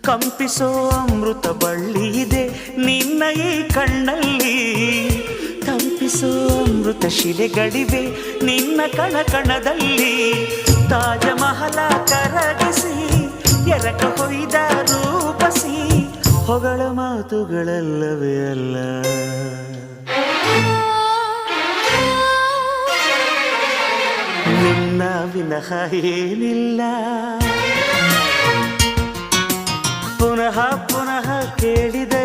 ಕಂಪಿಸೋ ಅಮೃತ ಬಳ್ಳಿ ಇದೆ ನಿನ್ನ ಈ ಕಣ್ಣಲ್ಲಿ, ತಂಪಿಸೋ ಅಮೃತ ಶಿಲೆಗಳಿವೆ ನಿನ್ನ ಕಣ ಕಣದಲ್ಲಿ. ತಾಜ ಮಹಲ ಕರಗಿಸಿ ಎರಕ ಹೊಯ್ದ ರೂಪಸಿ ಹೊಗಳ ಮಾತುಗಳಲ್ಲವೇ ಅಲ್ಲ. ನಿನ್ನ ವಿನಃ ಏನಿಲ್ಲ, ಪುನಃ ಪುನಃ ಕೇಳಿದ